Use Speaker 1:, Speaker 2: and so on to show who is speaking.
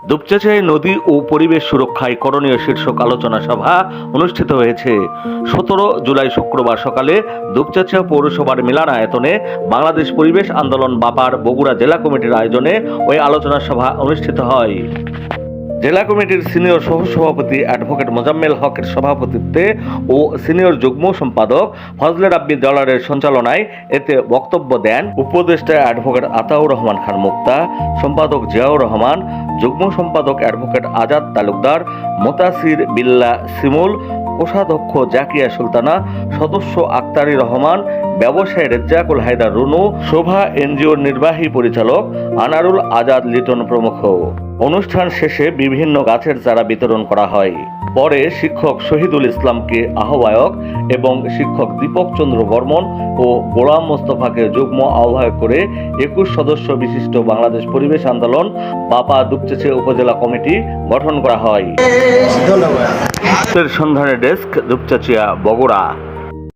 Speaker 1: দুপচাঁচিয়ায় নদী ও পরিবেশ সুরক্ষায় করণীয় শীর্ষক আলোচনা সভা অনুষ্ঠিত হয়েছে। 17 জুলাই শুক্রবার সকালে দুপচাঁচিয়া পৌরসভার মিলনায়তনে বাংলাদেশ পরিবেশ আন্দোলন বাপার বগুড়া জেলা কমিটির আয়োজনে ওই আলোচনা সভা অনুষ্ঠিত হয়। জেলা কমিটির সিনিয়র সহসভাপতি অ্যাডভোকেট মোজাম্মেল হকের সভাপতিত্বে ও সিনিয়র যুগ্ম সম্পাদক ফজলে রাব্বি দলারের সঞ্চালনায় এতে বক্তব্য দেন উপদেষ্টা অ্যাডভোকেট আতাউর রহমান খান মুক্তা, সম্পাদক জিয়াউর রহমান, যুগ্ম সম্পাদক অ্যাডভোকেট আজাদ তালুকদার, মোতাসির বিল্লাহ শিমুল, কোষাধ্যক্ষ জাকিয়া সুলতানা, সদস্য আক্তারি রহমান, ব্যবসায়ী রেজ্জাকুল হায়দার রুনু, শোভা এনজিওর নির্বাহী পরিচালক আনারুল আজাদ লিটন প্রমুখ। অনুষ্ঠান শেষে বিভিন্ন গাছের চারা বিতরণ করা হয়। পরে শিক্ষক শহীদুল ইসলামকে আহ্বায়ক এবং শিক্ষক দীপক চন্দ্র বর্মন ও গোলাম মোস্তফাকে যুগ্ম আহ্বায়ক করে 21 সদস্য বিশিষ্ট বাংলাদেশ পরিবেশ আন্দোলন বাপা দুপচাঁচিয়া উপজেলা কমিটি গঠন করা হয়। সন্ধানের ডেস্ক, দুপচাঁচিয়া, বগুড়া।